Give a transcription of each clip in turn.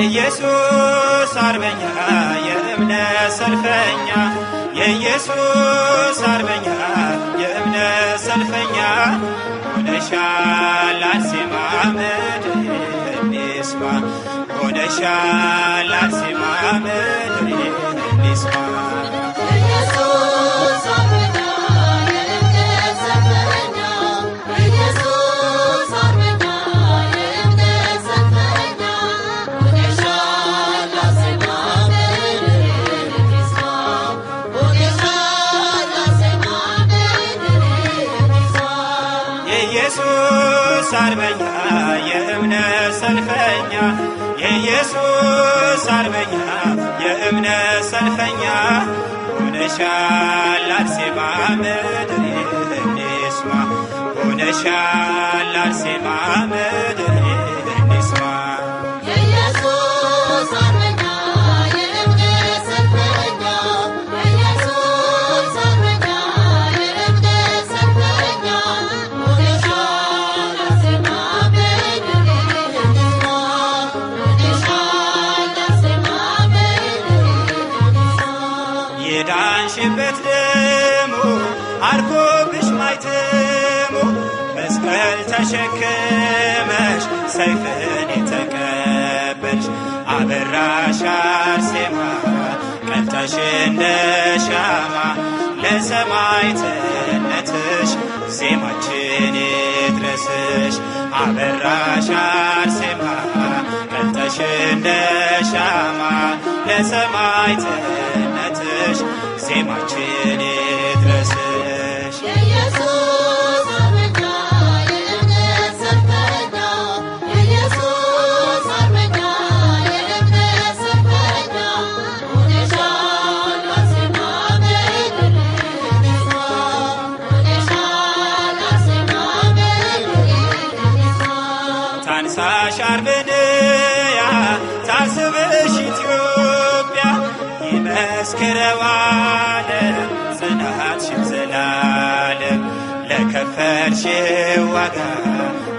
የኢየሱስ አርበኛ የእምነት ሰልፈኛ የኢየሱስ አርበኛ የእምነት ሰልፈኛ ሆነሻል አርሴማ ምድር እንስማ ሆነሻል አርሴማ ምድር እንስማ የኢየሱስ አርበኛ የእምነት ሰልፈኛ የኢየሱስ አርበኛ የእምነት ሰልፈኛ ሆነሻል አርሴማ ምድር እንስማ ሆነሻል አርሴማ ምድር እንስማ የዳንሽበት ደሙ አርኮብሽ ማይተሙ መስቀል ተሸክመሽ ሰይፍን የተቀበልሽ አበራሽ አርሴማ ቀልጠሽ እንደ ሻማ ለሰማዕትነትሽ ዜማችን ይድረስሽ አበራሽ አርሴማ ቀልጠሽ እንደ ሻማ ለሰማዕትነትሽ ዜማችን ይድረስሽ የኢየሱስ አርበኛ የእምነት ሰልፈኛ የኢየሱስ አርበኛ የእምነት ሰልፈኛ ሆነሻል አርሴማ ምድር እንስማ ሆነሻል አርሴማ ምድር እንስማ ታንሳሽ አርበንያ ታስብሽ ኢትዮጵያ ይመስክረዋል ጽናትሽን ዘላለም ለከፈልሽው ዋጋ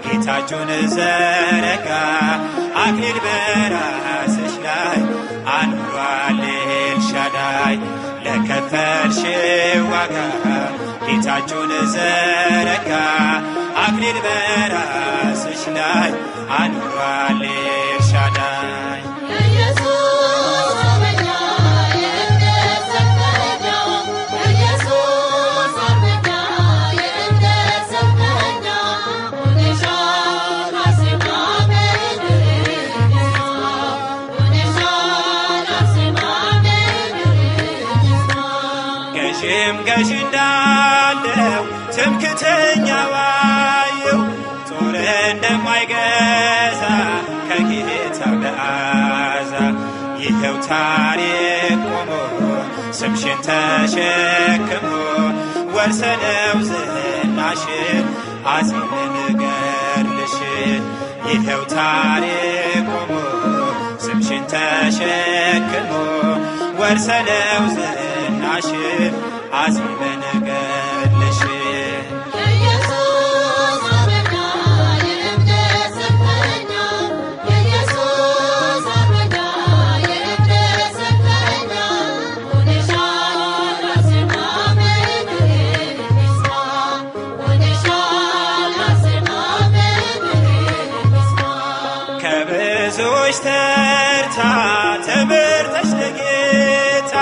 ጌታችሁን ዘረጋ አክሊል በራስሽ ላይ አኑሯል ኤልሻዳይ ለከፈልሽው ዋጋ ጌታችሁን ዘረጋ አክሊል በራስሽ ላይ አኑሯል ኤልሻዳይ ገዥ እንዳለው ትምክህተኛ ዋየው ጦር እንደማይገዛ ከጌታ መዓዛ ይኸው ታሪክ ቆሞ ስምሽን ተሸክሞ ወርሰነው ዝናሽን አፄን ገድልሽን ይኸው ታሪክ ቆሞ ስምሽን ተሸክሞ ወርሰነው ዝናሽን አፄን ገድልሽን የኢየሱስ አርበኛ የእምነት ከልጆች ተርታ ተመርጠሽ ለጌታ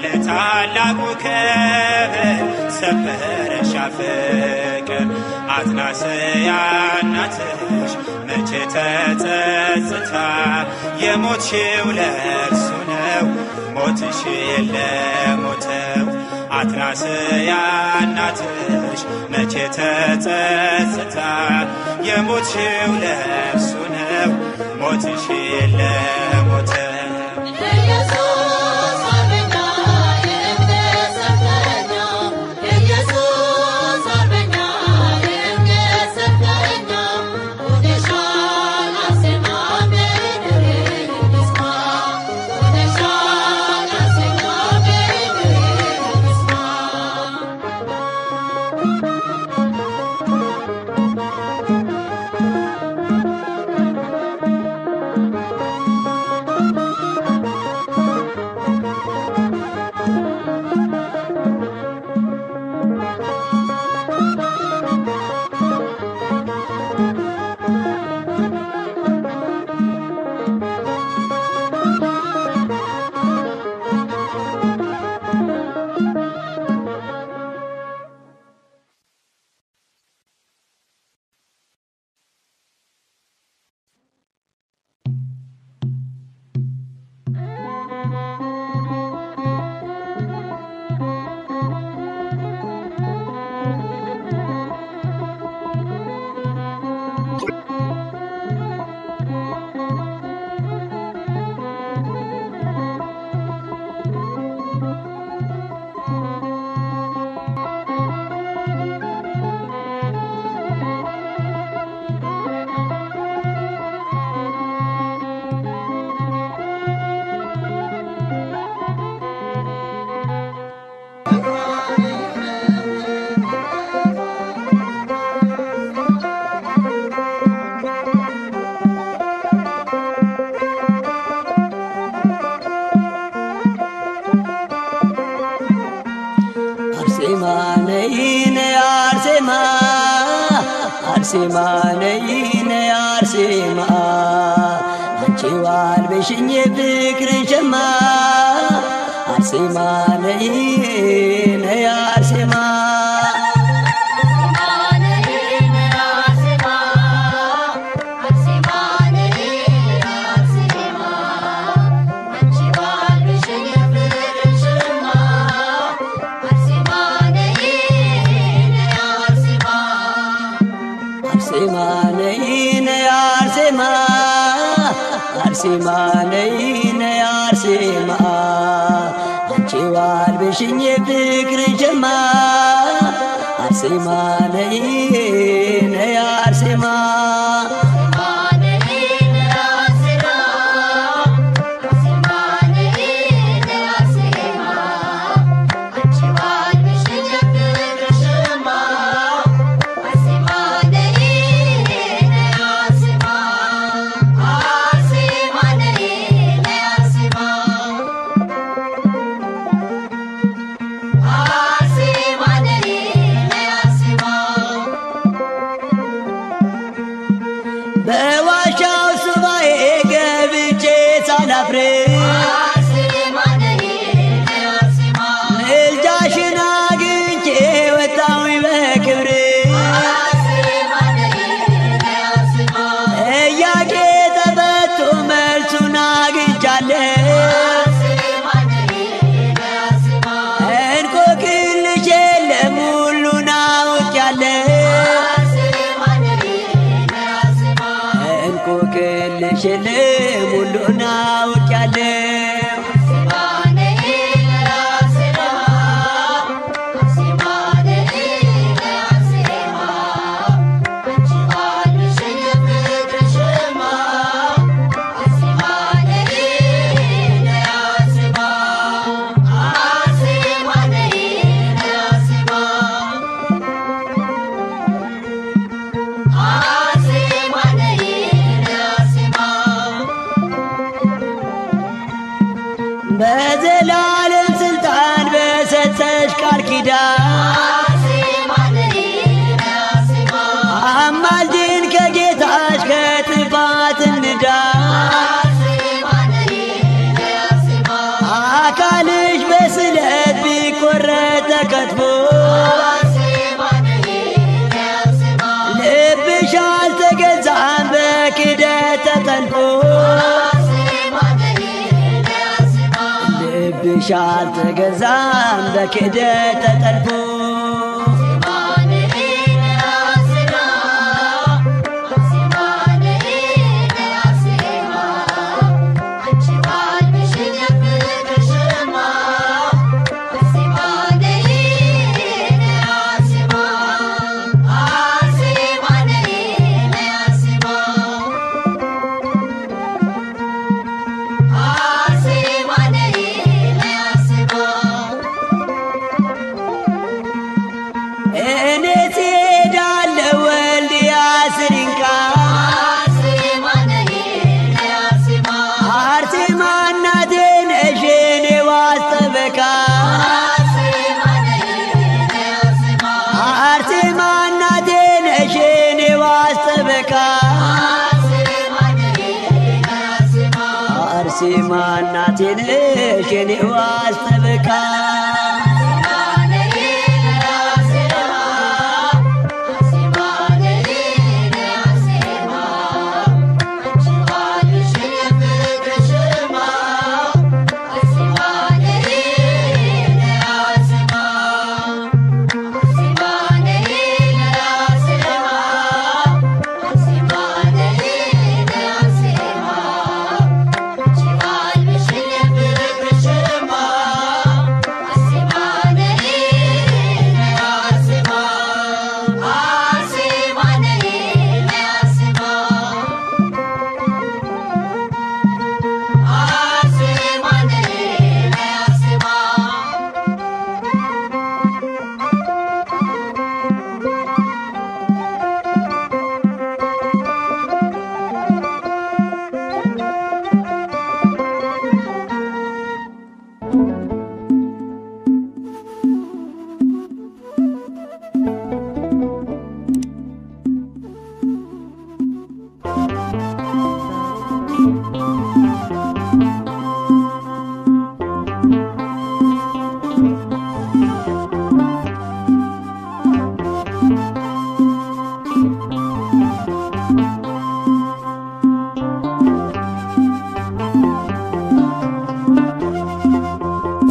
ለታላቁ ክብር ሰበረሽ ፍቅር አትናስያ እናትሽ መቼ ተጸጽታ የሞትሽው ለእርሱ ነው ሞትሽን ለሞተው አትናስያ እናትሽ መቼ ተጸጽታ የሞትሽው ለእርሱ ነው ሞትሽን ለሞተው አርሴማ ነይነ አርሴማ አንቺ ዋልበሽኝ ፍቅር ሸማ አርሴማ ነይነ አርሴማ አርሴማ ነይነ አርሴማ አንቺ ዋልበሽኝ ፍቅር ሸማ አርሴማ ነይነ አርሴማ በዋሻው ሱባኤ ገብቼ ሳላፍር ምልጃሽን አግኝቼ ወጣሁኝ በክብር ጥያቄ ተፈቶ መልሱን አግኝቻለሁ እንቆቅልሽ የለም ሁሉን አውቄያለሁ እንቆቅልሽ የለም ሁሉን አውቄያለሁ ልጅሽ አልተገዛም በክህደት ተጠልፎ አርሴማ እናቴ ነሽ የኔ ዋስ ጠበቃ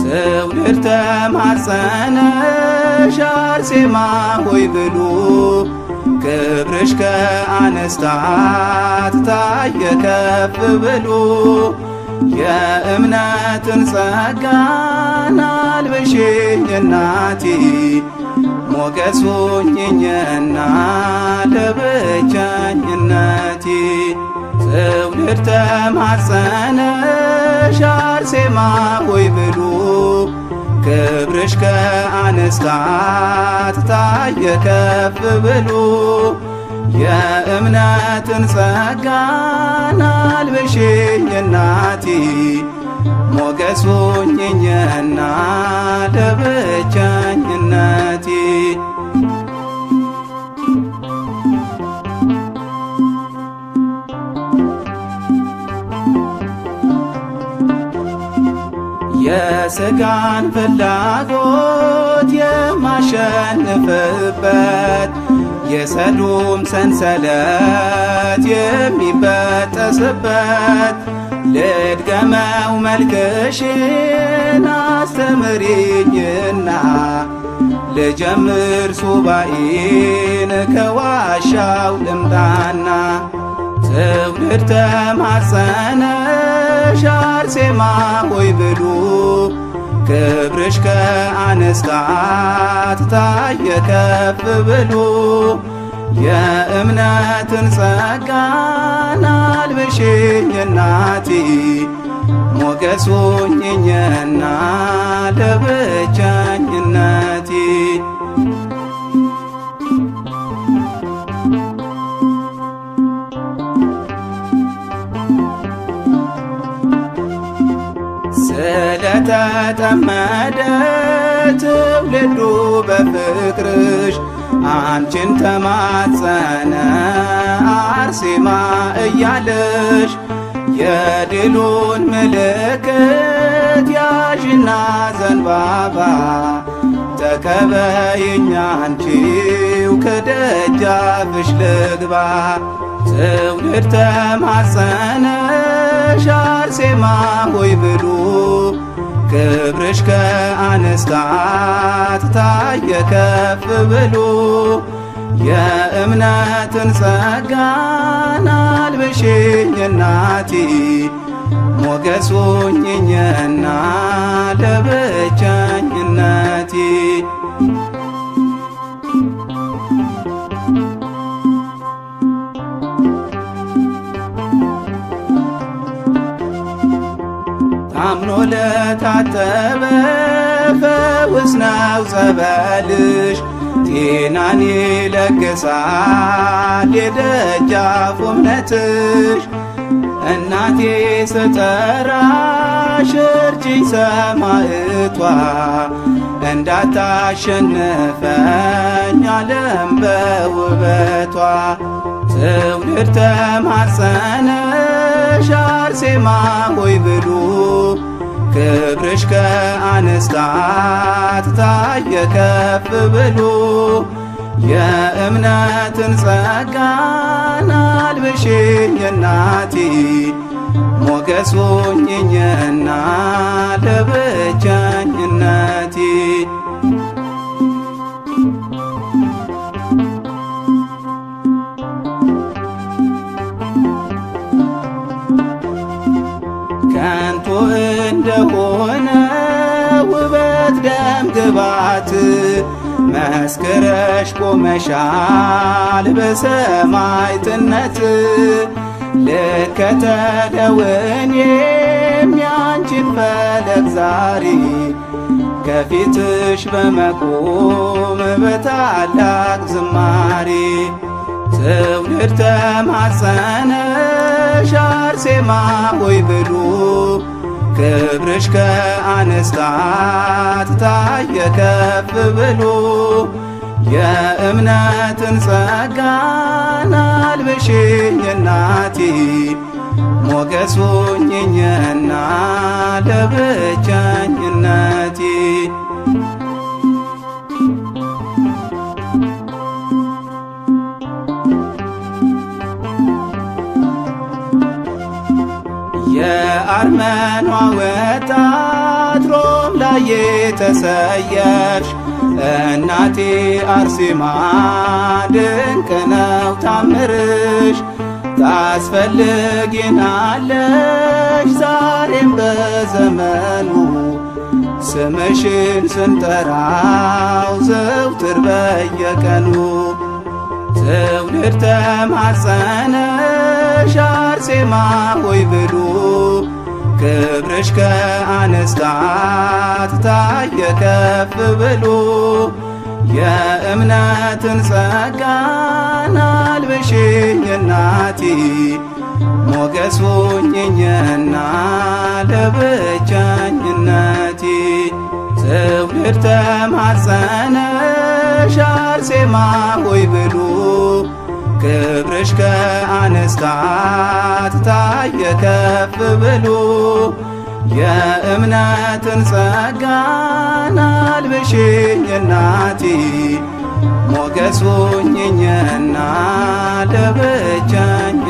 ትውልድ ተማጸነሽ አርሴማ ሆይ ብሉ ክብርሽ ከአንስታት ታየ ከፍ ብሎ የእምነትን ጸጋን አልብሽኝ እናቴ ሞገስ ሁኚኝና ለብቸኝነቴ ትውልድ ተማጸነሽ አርሴማ ሆይ ብሉ ክብርሽ ከአንስታት ታየ ከፍ ብሎ የእምነትን ጸጋን አልብሽኝ እናቴ ሞገስ ሁኚኝና ለብቸኝነቴ የሥጋን ፍላጎት የማሸንፍበት የሰዶም ሰንሰለት የሚበጠስበት ልድገመው መልክሽን አስተምሪኝና ልጀምር ሱባኤን ከዋሻው ልምጣና ትውልድ ተማጸነሽ አርሴማ ሆይ ብሉ ክብርሽ ከአንስታት ታየ ከፍ ብሎ የእምነትን ጸጋን አልብሽኝ እናቴ ሞገስ ሁኚኝና ለብቸኝነቴ ስለተጠመደ ትውልዱ በፍቅርሽ አንቺን ተማጸነ አርሴማ እያለሽ የድሉን ምልክት ያዥና ዘንባባ ተቀበይኝ አንቺው ከደጃፍሽ ልግባ ትውልድ ተማጸነሽ አርሴማ ሆይ ብሉ ክብርሽ ከአንስታት ታየ ከፍ ብሎ የእምነትን ጸጋን አልብሽኝ እናቴ ሞገስ ሁኚኝና ለብቸኝነቴ ታምኖ ለታጠበ ፈውስ ነው ጸበልሽ ጤናን ይለግሳል የደጃፉ እምነትሽ እናቴ ስጠራሽ እርጅኝ ሰማዕቷ እንዳታሸንፈኝ ዓለም በውበቷ ትውልድ ተማጸነሽ አርሴማ ሆይ ብሉ ክብርሽ ከአንስታት ታየ ከፍ ብሎ የእምነትን ጸጋን አልብሽኝ እናቴ ሞገስ ሁኚኝና ለብቸኝነቴ ከንቱ እንደሆነ ውበት ደም ግባት መስክረሽ ቆመሻል በሰማዕትነት ልከተለው እኔም ያንቺን ፈለግ ዛሬ ከፊትሽ በመቆም በታላቅ ዝማሬ ትውልድ ተማጸነሽ አርሴማ ሆይ ብሉ ክብርሽ ከአንስታት ታየ ከፍ ብሎ የእምነትን ጸጋን አልብሽኝ እናቴ ሞገስ ሁኚኝና ለብቸኝነቴ የአርመኗ ወጣት ሮም ላይ የተሰየፍሽ እናቴ አርሴማ ድንቅ ነው ታምርሽ ታስፈልጊናለሽ ዛሬም በዘመኑ ስምሽን ስንጠራው ዘውትር በየቀኑ ትውልድ ተማጸነሽ አርሴማ ሆይ ብሉ ክብርሽ ከአንስታት ታየ ከፍ ብሎ የእምነትን ጸጋን አልብሽኝ እናቴ ሞገስ ሁኚኝና ለብቸኝነቴ ትውልድ ተማጸነሽ አርሴማ ሆይ ብሉ ክብርሽ ከአንስታት ታየ ከፍ ብሎ የእምነትን ጸጋን አልብሽኝ እናቴ ሞገስ ሁኚኝና ለብቸኝነቴ